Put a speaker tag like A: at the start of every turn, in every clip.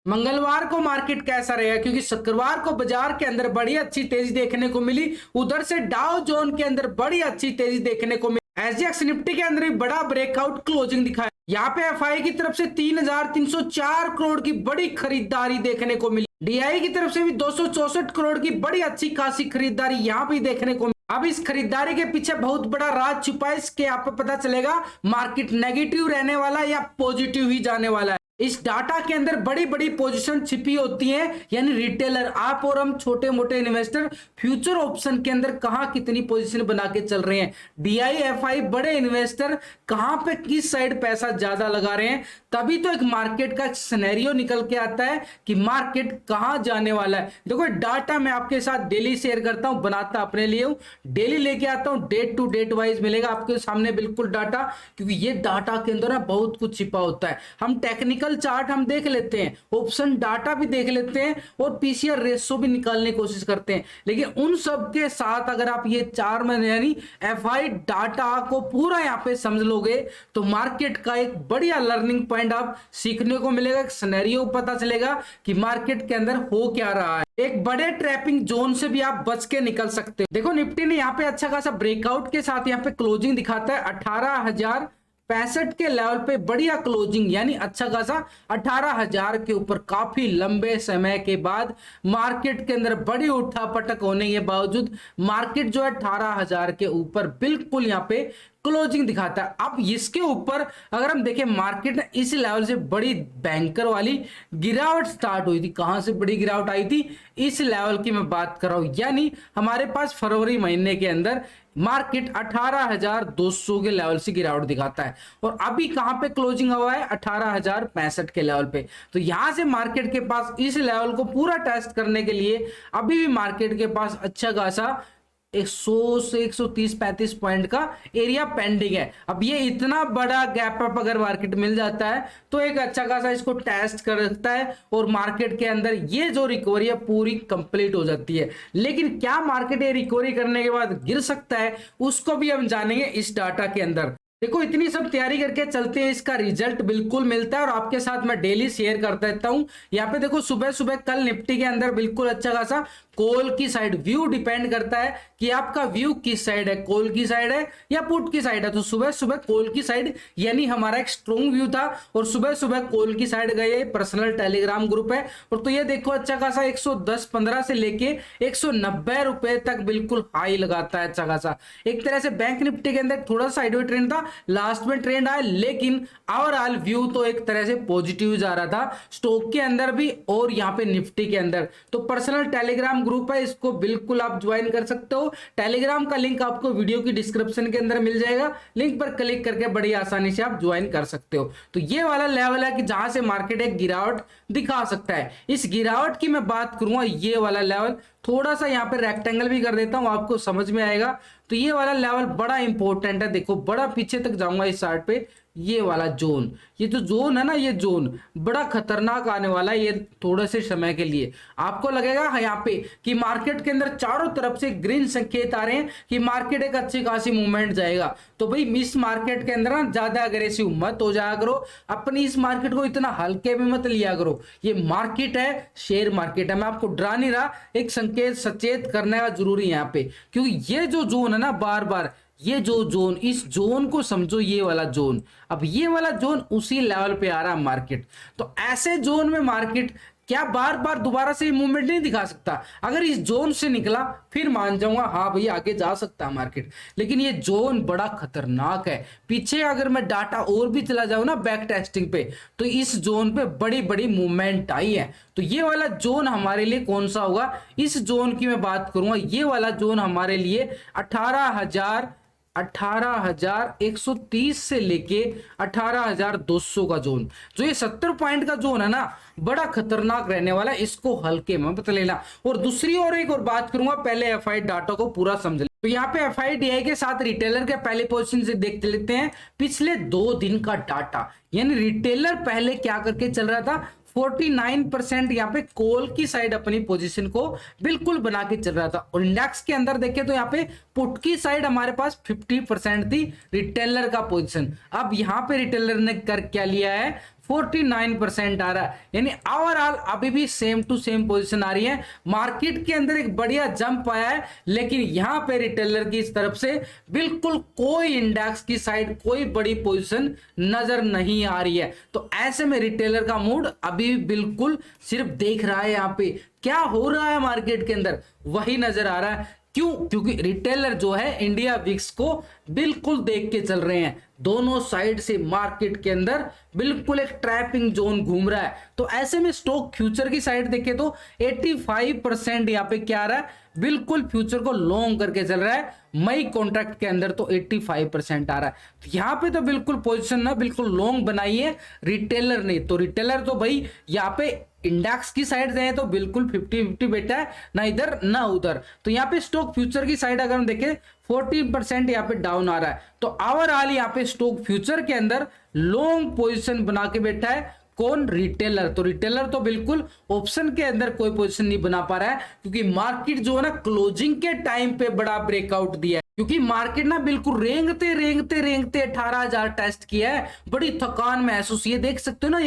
A: मंगलवार को मार्केट कैसा रहेगा, क्योंकि शुक्रवार को बाजार के अंदर बड़ी अच्छी तेजी देखने को मिली, उधर से डाउ जोन के अंदर बड़ी अच्छी तेजी देखने को मिली। एसजीएक्स निफ्टी के अंदर भी बड़ा ब्रेकआउट क्लोजिंग दिखाया। यहाँ पे एफआई की तरफ से 3,304 करोड़ की बड़ी खरीदारी देखने को मिली। डीआई की तरफ से भी 264 करोड़ की बड़ी अच्छी खासी खरीदारी यहाँ भी देखने को मिली। अब इस खरीदारी के पीछे बहुत बड़ा राज छुपा है, इसके आप पे पता चलेगा मार्केट नेगेटिव रहने वाला है या पॉजिटिव ही जाने वाला है। इस डाटा के अंदर बड़ी बड़ी पोजीशन छिपी होती हैं, यानी रिटेलर आप और हम छोटे मोटे इन्वेस्टर फ्यूचर ऑप्शन के अंदर कहां कितनी पोजीशन बना के चल रहे हैं। डीआई एफआई बड़े इन्वेस्टर कहां पे किस साइड पैसा ज्यादा लगा रहे हैं, तभी तो एक मार्केट का सिनेरियो निकल के आता है कि मार्केट कहां जाने वाला है। देखो डाटा मैं आपके साथ डेली शेयर करता हूं, बनाता अपने लिए हूं, डेली लेके आता हूं, डेट टू डेट वाइज मिलेगा आपके सामने बिल्कुल डाटा, क्योंकि ये डाटा के अंदर ना बहुत कुछ छिपा होता है। हम टेक्निकल चार्ट हम देख लेते हैं, ऑप्शन डाटा भी देख लेते हैं और पीसीआर रेशो भी निकालने की कोशिश करते हैं, लेकिन उन सब के साथ अगर आप ये 4 महीने यानी एफआई डाटा को पूरा यहाँ पे समझ लोगे तो मार्केट का एक बढ़िया लर्निंग पॉइंट आप सीखने को मिलेगा, एक सिनेरियो पता चलेगा कि मार्केट के अंदर हो क्या रहा है। एक बड़े ट्रैपिंग जोन से भी आप बच के निकल सकते हो। देखो निफ्टी ने यहाँ पे अच्छा खासा ब्रेकआउट के साथ यहाँ पे क्लोजिंग दिखाता है 18,065 के लेवल पे, बढ़िया क्लोजिंग यानी अच्छा खासा 18,000 के ऊपर काफी लंबे समय के बाद मार्केट के अंदर बड़ी उठापटक होने के बावजूद मार्केट जो है 18,000 के ऊपर बिल्कुल यहाँ पे क्लोजिंग दिखाता है। अब इसके ऊपर अगर हम देखें मार्केट ने इस लेवल से बड़ी बैंकर वाली गिरावट स्टार्ट हुई थी। कहां से बड़ी गिरावट आई थी, इस लेवल की मैं बात कर रहा हूं, यानी हमारे पास फरवरी महीने के अंदर मार्केट 18,200 के लेवल से गिरावट दिखाता है और अभी कहां पे क्लोजिंग हुआ है 18,065 के लेवल पे। तो यहां से मार्केट के पास इस लेवल को पूरा टेस्ट करने के लिए अभी भी मार्केट के पास अच्छा खासा 100 से 130-135 पॉइंट का एरिया पेंडिंग है। अब ये इतना बड़ा गैप अप अगर मार्केट मिल जाता है तो एक अच्छा खासा इसको टेस्ट कर सकता है और मार्केट के अंदर ये जो रिकवरी है पूरी कंप्लीट हो जाती है। लेकिन क्या मार्केट ये रिकवरी करने के बाद गिर सकता है, उसको भी हम जानेंगे इस डाटा के अंदर। देखो इतनी सब तैयारी करके चलते हैं, इसका रिजल्ट बिल्कुल मिलता है और आपके साथ मैं डेली शेयर करता रहता हूं। यहाँ पे देखो सुबह सुबह कल निफ्टी के अंदर बिल्कुल अच्छा खासा कॉल की साइड, व्यू डिपेंड करता है कि आपका व्यू किस साइड है, कॉल की साइड है या पुट की साइड है। तो सुबह सुबह कॉल की साइड यानी हमारा एक स्ट्रॉन्ग व्यू था और सुबह सुबह कॉल की साइड गए। पर्सनल टेलीग्राम ग्रुप है और तो ये देखो अच्छा खासा 110-15 से लेके 190 रुपए तक बिल्कुल हाई लगाता है अच्छा खासा। एक तरह से बैंक निफ्टी के अंदर थोड़ा साइडवे ट्रेंड था, लास्ट में ट्रेंड आया, लेकिन ओवरऑल व्यू तो एक तरह से पॉजिटिव जा रहा था स्टॉक के अंदर भी और यहाँ पे निफ्टी के अंदर। तो पर्सनल टेलीग्राम ग्रुप है, इसको बिल्कुल आप ज्वाइन कर सकते हो। टेलीग्राम का लिंक आपको वीडियो की डिस्क्रिप्शन के अंदर मिल जाएगा, लिंक पर क्लिक करके बड़ी आसानी से आप ज्वाइन कर सकते हो। तो ये वाला लेवल है कि जहां से मार्केट एक गिरावट दिखा सकता है। इस गिरावट की मैं बात करूंगा, ये वाला लेवल थोड़ा सा यहाँ पे रेक्टेंगल भी कर देता हूं, आपको समझ में आएगा। तो ये वाला लेवल बड़ा इंपॉर्टेंट है, देखो बड़ा पीछे तक जाऊंगा इस चार्ट पे। ये वाला जोन, ये जो जोन है ना, ये जोन बड़ा खतरनाक आने वाला है ये थोड़े से समय के लिए। आपको लगेगा यहाँ पे कि मार्केट के अंदर चारों तरफ से ग्रीन संकेत आ रहे हैं कि मार्केट एक अच्छी खासी मूवमेंट जाएगा। तो भाई इस मार्केट के अंदर ना ज्यादा अग्रेसिव मत हो जाया करो, अपनी इस मार्केट को इतना हल्के में मत लिया करो। ये मार्केट है, शेयर मार्केट है, मैं आपको डरा नहीं रहा, एक संकेत सचेत करने का जरूरी है यहाँ पे, क्योंकि ये जो जोन है ना, बार बार ये जो जोन, इस जोन को समझो, ये वाला जोन, अब ये वाला जोन उसी लेवल पे आ रहा है मार्केट। तो ऐसे जोन में मार्केट क्या बार बार दोबारा से मूवमेंट नहीं दिखा सकता? अगर इस जोन से निकला फिर मान जाऊंगा हाँ भाई आगे जा सकता है मार्केट, लेकिन ये जोन बड़ा खतरनाक है। पीछे अगर मैं डाटा और भी चला जाऊं ना बैक टेस्टिंग पे, तो इस जोन पे बड़ी बड़ी मूवमेंट आई है। तो ये वाला जोन हमारे लिए कौन सा होगा, इस जोन की मैं बात करूंगा, ये वाला जोन हमारे लिए 18,130 से लेके 18,200 का जोन, जो ये 70 पॉइंट का जोन है ना, बड़ा खतरनाक रहने वाला है, इसको हल्के में मत लेना। और दूसरी और एक और बात करूंगा, पहले एफआई डाटा को पूरा समझ ले। तो यहाँ पे एफआई डीआई के साथ रिटेलर के पहले पोजीशन से देख लेते हैं पिछले 2 दिन का डाटा, यानी रिटेलर पहले क्या करके चल रहा था, 49% यहाँ पे कॉल की साइड अपनी पोजीशन को बिल्कुल बना के चल रहा था। और इंडेक्स के अंदर देखें तो यहाँ पे पुट की साइड हमारे पास 50% थी रिटेलर का पोजीशन। अब यहाँ पे रिटेलर ने कर क्या लिया है, 49% आ रहा है, यानी ओवरऑल अभी भी सेम टू सेम पोजीशन आ रही है। मार्केट के अंदर एक बढ़िया जंप आया है, लेकिन यहां पे रिटेलर की इस तरफ से बिल्कुल कोई इंडेक्स की साइड कोई बड़ी पोजीशन नजर नहीं आ रही है। तो ऐसे में रिटेलर का मूड अभी बिल्कुल सिर्फ देख रहा है यहाँ पे क्या हो रहा है मार्केट के अंदर, वही नजर आ रहा है। क्यों? क्योंकि रिटेलर जो है इंडिया विक्स को बिल्कुल देख के चल रहे हैं। दोनों साइड से मार्केट के अंदर बिल्कुल एक ट्रैपिंग जोन घूम रहा है। तो ऐसे में स्टॉक फ्यूचर की साइड देखें तो 85% यहाँ पे क्या आ रहा है, बिल्कुल फ्यूचर को लॉन्ग करके चल रहा है। मई कॉन्ट्रैक्ट के अंदर तो 85% आ रहा है। तो यहाँ पे तो बिल्कुल पोजीशन ना बिल्कुल लॉन्ग बनाई है रिटेलर ने। तो रिटेलर तो भाई यहाँ पे इंडेक्स की साइड जाए तो बिल्कुल 50-50 बैठा है, ना इधर ना उधर। तो यहाँ पे स्टॉक फ्यूचर की साइड अगर हम देखें 14% यहाँ पे डाउन आ रहा है। तो ओवरऑल यहाँ पे स्टॉक फ्यूचर के अंदर लॉन्ग पोजीशन बना के बैठा है कौन? रिटेलर। तो रिटेलर तो बिल्कुल ऑप्शन के अंदर कोई पोजीशन नहीं बना पा रहा है, क्योंकि मार्केट जो है ना क्लोजिंग के टाइम पे बड़ा ब्रेकआउट दिया है। क्योंकि मार्केट ना बिल्कुल रेंगते रेंगते रेंगते 18,000 टेस्ट किया है, बड़ी थकान महसूस। ये देख सकते हो ना,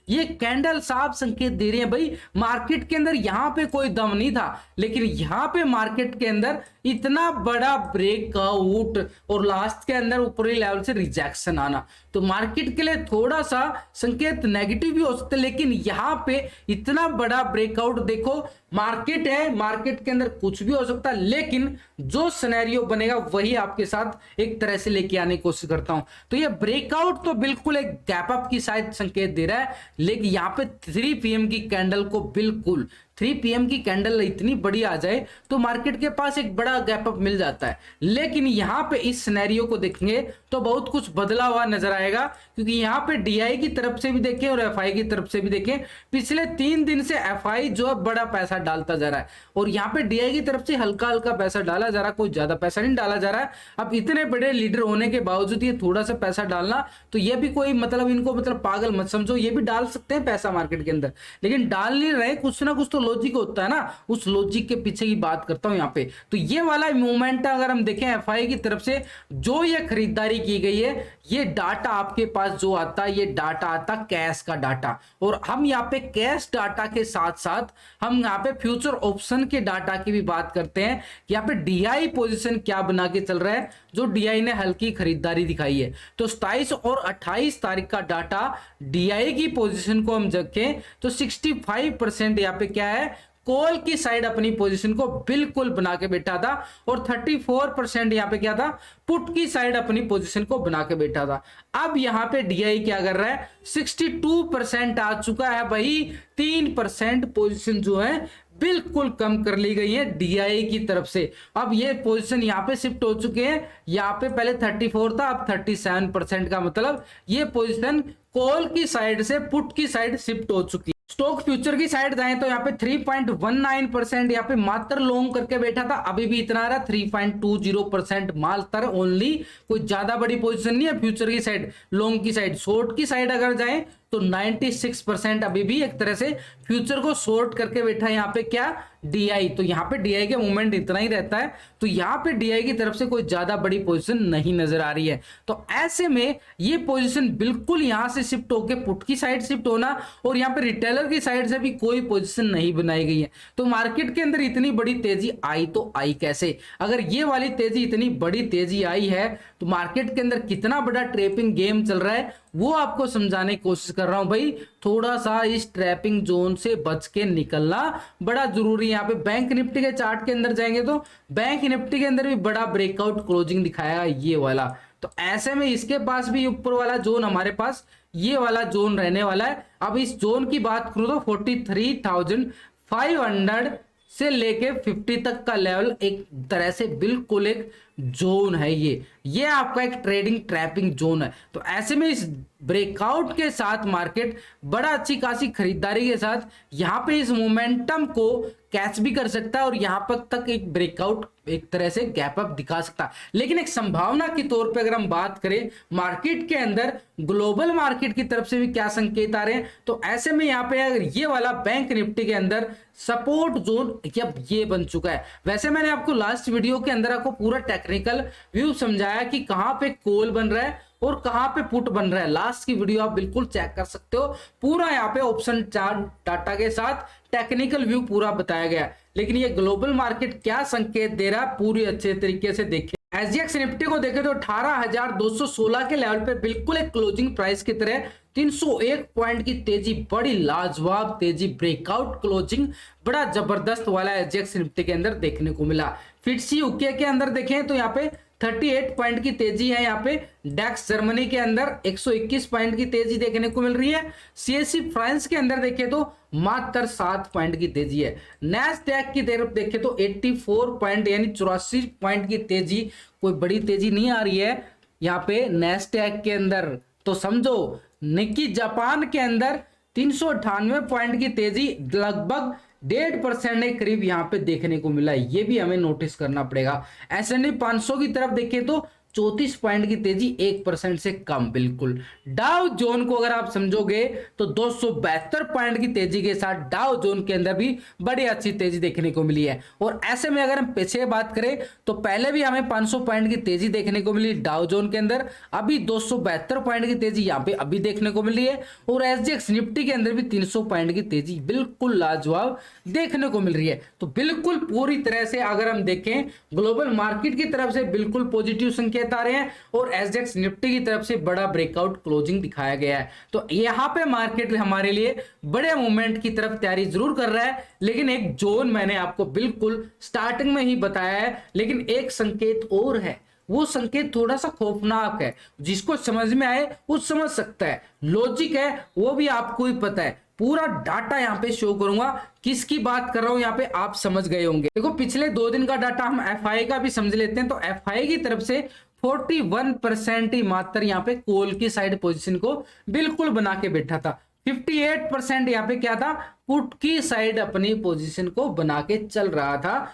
A: ये कैंडल साफ संकेत दे रही है भाई मार्केट के अंदर यहाँ पे कोई दम नहीं था, लेकिन यहाँ पे मार्केट के अंदर इतना बड़ा ब्रेकआउट और लास्ट के अंदर ऊपरी लेवल से रिजेक्शन आना, तो मार्केट के लिए थोड़ा सा संकेत नेगेटिव भी हो सकते हैं। लेकिन यहाँ पे इतना बड़ा ब्रेकआउट देखो, मार्केट है, मार्केट के अंदर कुछ भी हो सकता है, लेकिन जो सिनेरियो बनेगा वही आपके साथ एक तरह से लेके आने की कोशिश करता हूं। तो ये ब्रेकआउट तो बिल्कुल एक गैप अप की साइड संकेत दे रहा है, लेकिन यहाँ पे 3 PM की कैंडल को बिल्कुल 3 PM की कैंडल इतनी बड़ी आ जाए तो मार्केट के पास एक बड़ा गैप अप मिल जाता है। लेकिन यहाँ पे इस सिनेरियो को देखेंगे तो बहुत कुछ बदला हुआ नजर आएगा, क्योंकि यहाँ पे DI की तरफ से भी देखें और FI की तरफ से भी देखें, पिछले 3 दिन से FI जो है बड़ा पैसा डालता जा रहा है और यहाँ पे DI की तरफ से हल्का हल्का पैसा डाला जा रहा है, कोई ज्यादा पैसा नहीं डाला जा रहा है। अब इतने बड़े लीडर होने के बावजूद ये थोड़ा सा पैसा डालना, तो ये भी कोई मतलब इनको मतलब पागल मत समझो, ये भी डाल सकते हैं पैसा मार्केट के अंदर, लेकिन डाल नहीं रहे। कुछ ना कुछ तो लॉजिक होता है ना, उस लॉजिक के पीछे की बात करता हूं यहाँ पे। तो ये वाला मूवमेंट अगर हम देखें FI की तरफ से जो ये खरीदारी की गई है, ये डाटा आपके पास जो आता है, ये डाटा आता कैश का डाटा, और हम यहाँ पे कैश डाटा के साथ साथ हम यहाँ पे फ्यूचर ऑप्शन के डाटा की भी बात करते हैं। यहाँ पे DI पोजीशन क्या बना के चल रहा है, जो DI ने हल्की खरीदारी दिखाई है। तो 27 और 28 तारीख का डाटा DI की पोजीशन को हम देखें तो 65% यहाँ पे क्या है, कॉल की साइड अपनी पोजीशन को बिल्कुल बना के बैठा था, और 34% यहाँ पे क्या था, पुट की साइड अपनी पोजीशन को बना के बैठा था। अब यहाँ पे DI क्या कर रहा है, 62% आ चुका है भाई, 3% पोजीशन जो है बिल्कुल कम कर ली गई है DI की तरफ से। अब ये पोजीशन यहाँ पे शिफ्ट हो चुके हैं, यहाँ पे पहले 34 था, अब 37% का मतलब ये पोजीशन कॉल की साइड से पुट की साइड शिफ्ट हो चुकी है। स्टॉक फ्यूचर की साइड जाएं तो यहाँ पे 3.19% यहाँ पे मात्र लॉन्ग करके बैठा था, अभी भी इतना आ रहा 3.20% मात्र ओनली, कोई ज्यादा बड़ी पोजीशन नहीं है फ्यूचर की साइड। लॉन्ग की साइड, शॉर्ट की साइड अगर जाएं तो 96% अभी भी एक तरह से फ्यूचर को शॉर्ट करके बैठा है यहाँ पे क्या, DI। तो यहाँ पे DI के मूवमेंट इतना ही रहता है, तो यहाँ पे DI की तरफ से कोई ज्यादा बड़ी पोजीशन नहीं नजर आ रही है। तो ऐसे में ये पोजीशन बिल्कुल यहाँ से शिफ्ट होके पुट की साइड शिफ्ट होना, और यहाँ पे रिटेलर की साइड से भी कोई पोजीशन नहीं बनाई गई है। तो मार्केट के अंदर इतनी बड़ी तेजी आई तो आई कैसे? अगर ये वाली तेजी इतनी बड़ी तेजी आई है तो मार्केट के अंदर कितना बड़ा ट्रेपिंग गेम चल रहा है वो आपको समझाने की कोशिश कर रहा हूं भाई। थोड़ा सा इस ट्रैपिंग जोन से बच के निकलना बड़ा जरूरी है। यहाँ पे बैंक निफ्टी के चार्ट के अंदर जाएंगे तो बैंक निफ्टी के अंदर भी बड़ा ब्रेकआउट क्लोजिंग दिखाया ये वाला। तो ऐसे में इसके पास भी ऊपर वाला जोन हमारे पास ये वाला जोन रहने वाला है। अब इस जोन की बात करूं तो 43,500 से लेके 50 तक का लेवल एक तरह से बिल्कुल एक जोन है। ये आपका एक ट्रेडिंग ट्रैपिंग जोन है। तो ऐसे में इस ब्रेकआउट के साथ मार्केट बड़ा अच्छी खासी खरीदारी के साथ यहाँ पे इस मोमेंटम को कैच भी कर सकता है और यहाँ पर तक एक ब्रेकआउट एक तरह से गैप अप दिखा सकता है। लेकिन एक संभावना के तौर पे अगर हम बात करें मार्केट के अंदर ग्लोबल मार्केट की तरफ से भी क्या संकेत आ रहे हैं, तो ऐसे में यहाँ पे अगर ये वाला बैंक निफ्टी के अंदर सपोर्ट जोन अब ये बन चुका है। वैसे मैंने आपको लास्ट वीडियो के अंदर आपको पूरा टेक्निकल व्यू समझाया कि कहां पे कॉल बन रहा है और कहां पे पुट बन रहा है। लास्ट की वीडियो आप बिल्कुल चेक कर सकते हो, पूरा यहाँ पे ऑप्शन चार्ट डाटा के साथ टेक्निकल व्यू पूरा बताया गया है। लेकिन ये ग्लोबल मार्केट क्या संकेत दे रहा है पूरी अच्छे तरीके से देखिए। एसजीएक्स निफ्टी को देखें तो 18,216 के लेवल पे बिल्कुल एक क्लोजिंग प्राइस की तरह 301 पॉइंट की तेजी, बड़ी लाजवाब तेजी, ब्रेकआउट क्लोजिंग बड़ा जबरदस्त वाला एसजीएक्स निफ्टी के अंदर देखने को मिला। फिटसी यूके के अंदर देखें तो यहाँ पे 38 पॉइंट की तेजी है। यहाँ पे डेक्स जर्मनी के अंदर 121 पॉइंट की तेजी देखने को मिल रही है। सीएससी फ्रांस के अंदर देखें तो मात्र 7 पॉइंट की तेजी है। नैस्डैक की तरफ देखें तो 84 पॉइंट यानी 84 पॉइंट की तेजी, कोई बड़ी तेजी नहीं आ रही है यहाँ पे नैस्डैक के अंदर। तो समझो निक्की जापान के अंदर 398 पॉइंट की तेजी, लगभग 1.5% के करीब यहाँ पे देखने को मिला है। ये भी हमें नोटिस करना पड़ेगा। एसएनपी 500 की तरफ देखें तो 34 पॉइंट की तेजी, 1% से कम बिल्कुल। डाउ जोन को अगर आप समझोगे तो 272 पॉइंट की तेजी के साथ डाउ जोन के अंदर भी बड़ी अच्छी तेजी देखने को मिली है। और ऐसे में अगर हम पीछे बात करें तो पहले भी हमें 500 पॉइंट की तेजी देखने को मिली डाउ जोन के अंदर, अभी 272 पॉइंट की तेजी यहाँ पे अभी देखने को मिली है। और एसजीएक्स निफ्टी के अंदर भी 300 पॉइंट की तेजी बिल्कुल लाजवाब देखने को मिल रही है। तो बिल्कुल पूरी तरह से अगर हम देखें ग्लोबल मार्केट की तरफ से बिल्कुल पॉजिटिव संकेत आ रहे हैं और एसजीएक्स निफ्टी की तरफ से बड़ा ब्रेकआउट क्लोजिंग दिखाया गया है। तो यहां पे मार्केट हमारे लिए बड़े मूवमेंट की तरफ तैयारी जरूर कर रहा है, लेकिन एक जोन मैंने आपको बिल्कुल स्टार्टिंग में ही बताया है। लेकिन एक संकेत और है, वो संकेत थोड़ा सा खौफनाक है, जिसको समझ में आए वो समझ सकता है, लॉजिक है वो भी आपको ही पता है। पूरा डाटा यहाँ पे शो करूंगा, किसकी बात कर रहा हूं यहाँ पे आप समझ गए होंगे। देखो पिछले 2 दिन का डाटा हम एफआई का भी समझ लेते हैं। तो एफआई की तरफ से 41% ही मात्र यहाँ पे कॉल की साइड पोजीशन को बिल्कुल बना के बैठा था। 58% यहाँ पे क्या था, पुट की साइड अपनी पोजीशन को बना के चल रहा था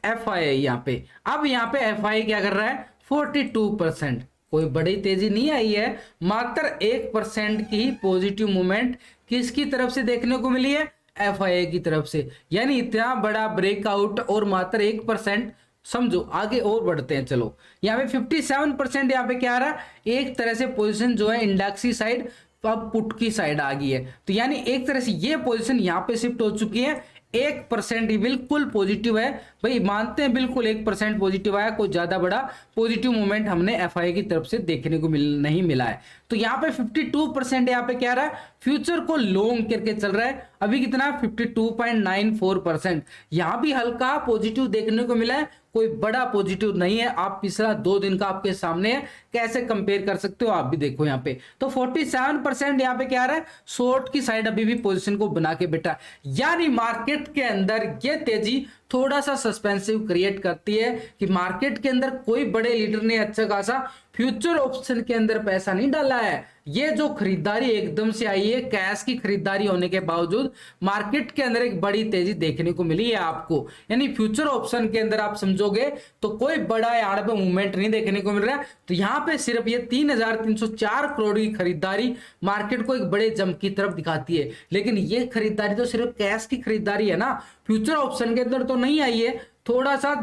A: एफआई यहाँ पे। अब यहाँ पे एफआई क्या कर रहा है, 42%, कोई बड़ी तेजी नहीं आई है, मात्र 1% की ही पॉजिटिव मूवमेंट किसकी तरफ से देखने को मिली है, एफआई की तरफ से। यानी इतना बड़ा ब्रेकआउट और मात्र 1%, समझो आगे और बढ़ते हैं। चलो यहाँ पे 57% यहाँ पे क्या आ रहा है, एक तरह से पोजीशन जो है इंडेक्स की साइड अब पुट की साइड आ गई है। तो यानी एक तरह से ये पोजीशन यहाँ पे शिफ्ट हो चुकी है। 1% ही बिल्कुल पॉजिटिव है भाई, मानते हैं बिल्कुल 1% पॉजिटिव आया, कोई ज्यादा बड़ा पॉजिटिव मूवमेंट हमने एफआई की तरफ से देखने को नहीं मिला है। तो यहाँ पे 52% यहाँ पे क्या रहा है, फ्यूचर को लॉन्ग करके चल रहा है। अभी कितना, 52.94%। यहाँ भी हल्का पॉजिटिव देखने को मिला है, कोई बड़ा पॉजिटिव नहीं है। आप पिछला 2 दिन का आपके सामने है, कैसे कंपेयर कर सकते हो आप भी देखो यहाँ पे। तो 47% यहाँ पे क्या आ रहा है, शॉर्ट की साइड अभी भी पोजीशन को बना के बैठा। यानी मार्केट के अंदर ये तेजी थोड़ा सा सस्पेंसिव क्रिएट करती है कि मार्केट के अंदर कोई बड़े लीडर ने अच्छा खासा फ्यूचर ऑप्शन के अंदर पैसा नहीं डाला है। ये जो खरीदारी एकदम से आई है, कैश की खरीदारी होने के बावजूद मार्केट के अंदर एक बड़ी तेजी देखने को मिली है आपको। यानी फ्यूचर ऑप्शन के अंदर आप समझोगे तो कोई बड़ा यहाँ पे मूवमेंट नहीं देखने को मिल रहा है। तो यहाँ पे सिर्फ ये 3,304 करोड़ की खरीदारी मार्केट को एक बड़े जंप की तरफ दिखाती है। लेकिन ये खरीदारी तो सिर्फ कैश की खरीदारी है ना, फ्यूचर ऑप्शन के अंदर तो नहीं आई है। थोड़ा सा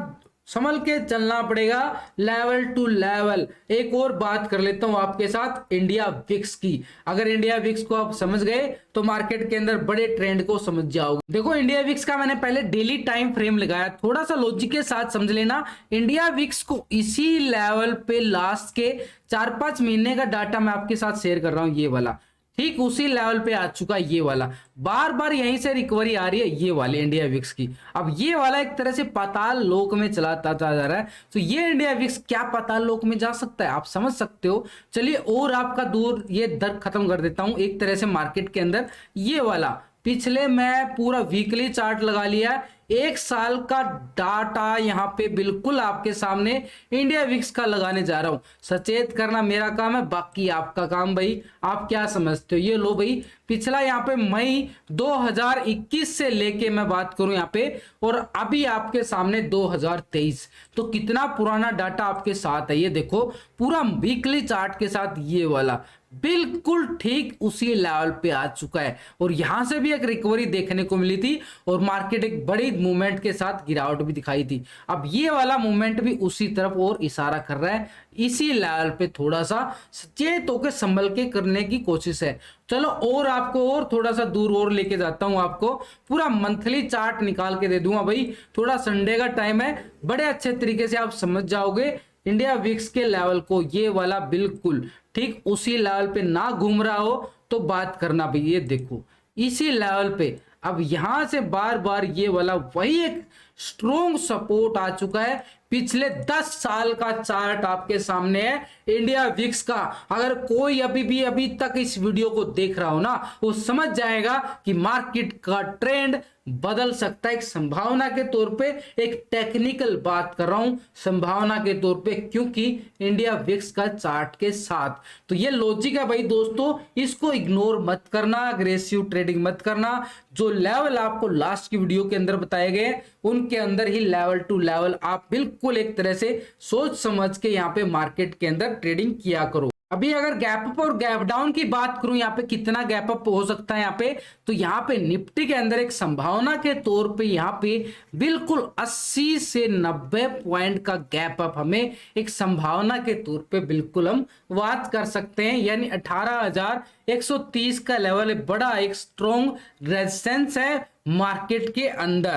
A: संभल के चलना पड़ेगा, लेवल टू लेवल। एक और बात कर लेता हूं आपके साथ इंडिया विक्स की। अगर इंडिया विक्स को आप समझ गए तो मार्केट के अंदर बड़े ट्रेंड को समझ जाओगे। देखो इंडिया विक्स का मैंने पहले डेली टाइम फ्रेम लगाया, थोड़ा सा लॉजिक के साथ समझ लेना। इंडिया विक्स को इसी लेवल पे लास्ट के 4-5 महीने का डाटा मैं आपके साथ शेयर कर रहा हूं, ये वाला ठीक उसी लेवल पे आ चुका है। ये वाला बार बार यहीं से रिकवरी आ रही है, ये वाले इंडिया विक्स की। अब ये वाला एक तरह से पाताल लोक में चलाता जा रहा है। तो ये इंडिया विक्स क्या पाताल लोक में जा सकता है, आप समझ सकते हो। चलिए और आपका दूर ये दर्द खत्म कर देता हूं एक तरह से मार्केट के अंदर। ये वाला पिछले मैं पूरा वीकली चार्ट लगा लिया, 1 साल का डाटा यहाँ पे बिल्कुल आपके सामने इंडिया विक्स का लगाने जा रहा हूं। सचेत करना मेरा काम है, बाकी आपका काम भाई, आप क्या समझते हो। ये लो भाई, पिछला यहाँ पे मई 2021 से लेके मैं बात करूं यहाँ पे, और अभी आपके सामने 2023, तो कितना पुराना डाटा आपके साथ है। ये देखो पूरा वीकली चार्ट के साथ ये वाला बिल्कुल ठीक उसी लेवल पे आ चुका है और यहां से भी एक रिकवरी देखने को मिली थी और मार्केट एक बड़ी मूवमेंट के साथ गिरावट भी दिखाई थी। अब ये वाला मूवमेंट भी उसी तरफ और इशारा कर रहा है, इसी लेवल पे थोड़ा सा सचेत होकर संभल के करने की कोशिश है। चलो और आपको और थोड़ा सा दूर और लेके जाता हूं, आपको पूरा मंथली चार्ट निकाल के दे दूंगा भाई। थोड़ा संडे का टाइम है, बड़े अच्छे तरीके से आप समझ जाओगे इंडिया विक्स के लेवल को। ये वाला बिल्कुल ठीक उसी लेवल पे ना घूम रहा हो तो बात करना भाई। ये देखो इसी लेवल पे अब यहां से बार बार ये वाला वही एक स्ट्रॉन्ग सपोर्ट आ चुका है। पिछले 10 साल का चार्ट आपके सामने है इंडिया विक्स का। अगर कोई अभी तक इस वीडियो को देख रहा हो ना, वो समझ जाएगा कि मार्केट का ट्रेंड बदल सकता है। एक संभावना के तौर पे, एक टेक्निकल बात कर रहा हूं संभावना के तौर पे, क्योंकि इंडिया विक्स का चार्ट के साथ। तो ये लॉजिक है भाई दोस्तों, इसको इग्नोर मत करना, अग्रेसिव ट्रेडिंग मत करना। जो लेवल आपको लास्ट की वीडियो के अंदर बताए गए उनके अंदर ही लेवल टू लेवल आप बिल्कुल एक तरह से सोच समझ के यहाँ पे मार्केट के अंदर ट्रेडिंग किया करो। अभी अगर गैप अप और गैप डाउन की बात करूं, यहाँ पे कितना गैप अप हो सकता है यहाँ पे, तो यहाँ पे निफ्टी के अंदर एक संभावना के तौर पे यहाँ पे बिल्कुल 80 से 90 पॉइंट का गैप अप हमें एक संभावना के तौर पे बिल्कुल हम बात कर सकते हैं। यानी 18,130 का लेवल बड़ा एक स्ट्रॉन्ग रेजिस्टेंस है मार्केट के अंदर।